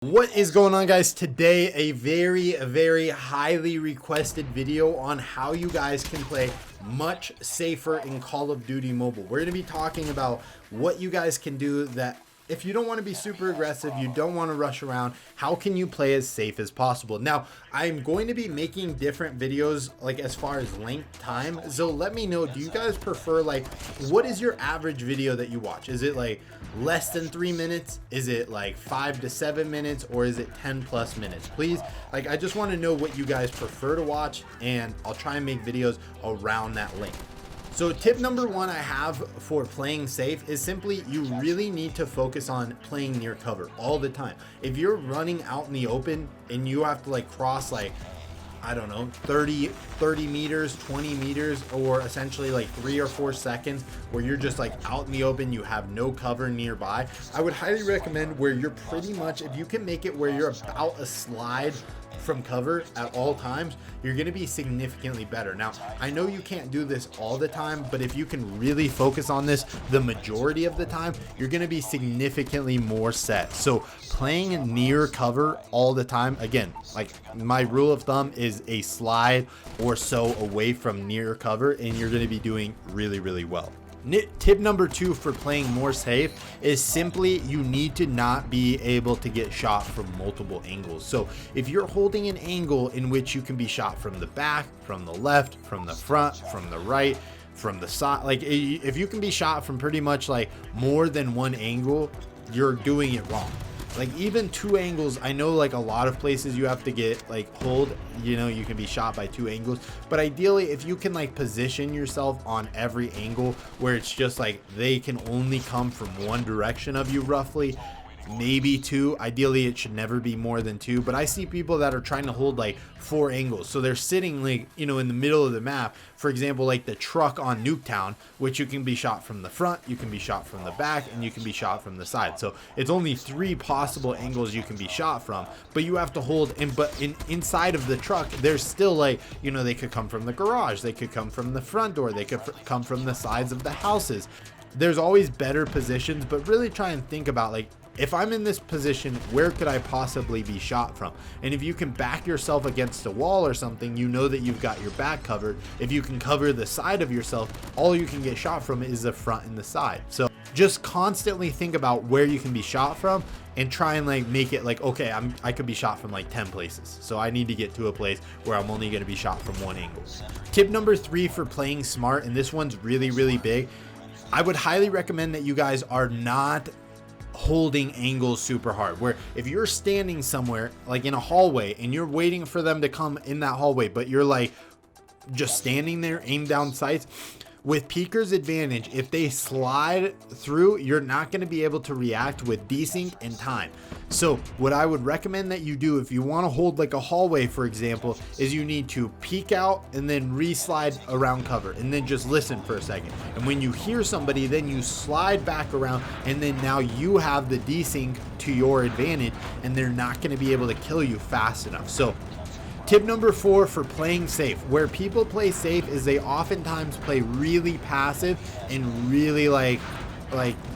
What is going on, guys? Today a very highly requested video on how you guys can play much safer in Call of Duty Mobile. We're going to be talking about what you guys can do that if you don't want to be super aggressive, you don't want to rush around, how can you play as safe as possible? Now, I'm going to be making different videos like as far as length time. So let me know, do you guys prefer, like, what is your average video that you watch? Is it like less than 3 minutes? Is it like 5 to 7 minutes? Or is it 10 plus minutes? Please, like, I just want to know what you guys prefer to watch, and I'll try and make videos around that length. So tip number one I have for playing safe is simply you really need to focus on playing near cover all the time. If you're running out in the open and you have to like cross like, I don't know, 30 meters, 20 meters, or essentially like 3 or 4 seconds where you're just like out in the open, you have no cover nearby, I would highly recommend where you're pretty much, if you can make it where you're about a slide from cover at all times, you're going to be significantly better. Now, I know you can't do this all the time, but if you can really focus on this the majority of the time, you're going to be significantly more set. So playing near cover all the time, again, like my rule of thumb is a slide or so away from near cover, and you're going to be doing really well. Tip number two for playing more safe is simply you need to not be able to get shot from multiple angles. So if you're holding an angle in which you can be shot from the back, from the left, from the front, from the right, from the side, like if you can be shot from pretty much like more than one angle, you're doing it wrong. Like even 2 angles, I know like a lot of places you have to get like hold, you know, you can be shot by 2 angles, but ideally if you can like position yourself on every angle where it's just like they can only come from one direction of you, roughly maybe 2, ideally it should never be more than 2, but I see people that are trying to hold like 4 angles, so they're sitting like, you know, in the middle of the map. For example, like the truck on Nuketown, which you can be shot from the front, you can be shot from the back, and you can be shot from the side. So it's only 3 possible angles you can be shot from, but you have to hold inside of the truck there's still like, you know, they could come from the garage, they could come from the front door, they could come from the sides of the houses. There's always better positions, but really try and think about like, if I'm in this position, where could I possibly be shot from? And if you can back yourself against a wall or something, you know that you've got your back covered. If you can cover the side of yourself, all you can get shot from is the front and the side. So just constantly think about where you can be shot from and try and like make it like, okay, I could be shot from like 10 places. So I need to get to a place where I'm only going to be shot from one angle. Tip number 3 for playing smart, and this one's really big. I would highly recommend that you guys are not holding angles super hard, where if you're standing somewhere like in a hallway and you're waiting for them to come in that hallway, but you're like just standing there, aim down sights. With peeker's advantage, if they slide through, you're not going to be able to react with desync and time. So what I would recommend that you do if you want to hold like a hallway, for example, is you need to peek out and then re-slide around cover and then just listen for a second. And when you hear somebody, then you slide back around, and then now you have the desync to your advantage, and they're not going to be able to kill you fast enough. So tip number 4 for playing safe, where people play safe is they oftentimes play really passive and really like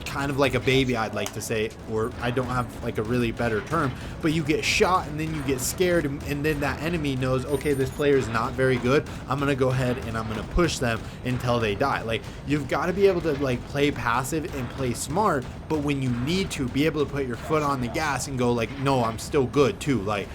kind of like a baby, I'd like to say, or I don't have like a really better term, but you get shot and then you get scared, and then that enemy knows, okay, this player is not very good, I'm gonna go ahead and I'm gonna push them until they die. Like, you've got to be able to like play passive and play smart, but when you need to be able to put your foot on the gas and go like, no, I'm still good too. Like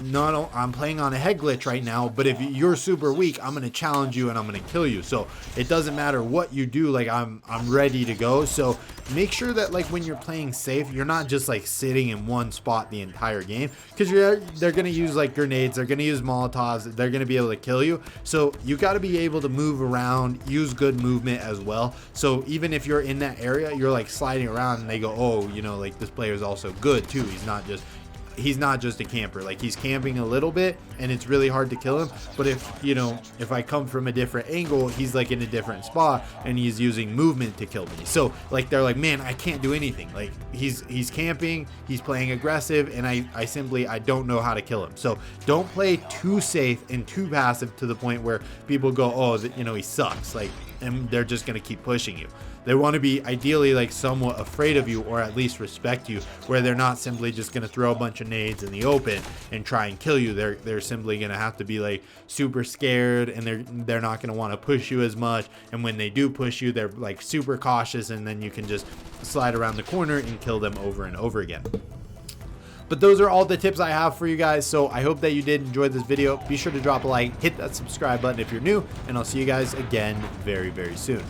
no, I'm playing on a head glitch right now, but if you're super weak, I'm gonna challenge you and I'm gonna kill you. So it doesn't matter what you do, like I'm ready to go. So make sure that like when you're playing safe, you're not just like sitting in one spot the entire game, because they're gonna use like grenades, they're gonna use Molotovs, they're gonna be able to kill you. So you got to be able to move around, use good movement as well. So even if you're in that area, you're like sliding around and they go, oh, you know, like this player is also good too, he's not just a camper. Like, he's camping a little bit and it's really hard to kill him, but if I come from a different angle, he's like in a different spot and he's using movement to kill me. So like, they're like, man, I can't do anything. Like, he's camping, he's playing aggressive, and I don't know how to kill him. So don't play too safe and too passive to the point where people go, oh, he sucks. Like, and they're just going to keep pushing you. They want to be ideally like somewhat afraid of you, or at least respect you, where they're not simply just going to throw a bunch of nades in the open and try and kill you. They're simply going to have to be like super scared, and they're not going to want to push you as much. And when they do push you, they're like super cautious, and then you can just slide around the corner and kill them over and over again. But those are all the tips I have for you guys, so I hope that you did enjoy this video. Be sure to drop a like, hit that subscribe button if you're new, and I'll see you guys again very, very soon.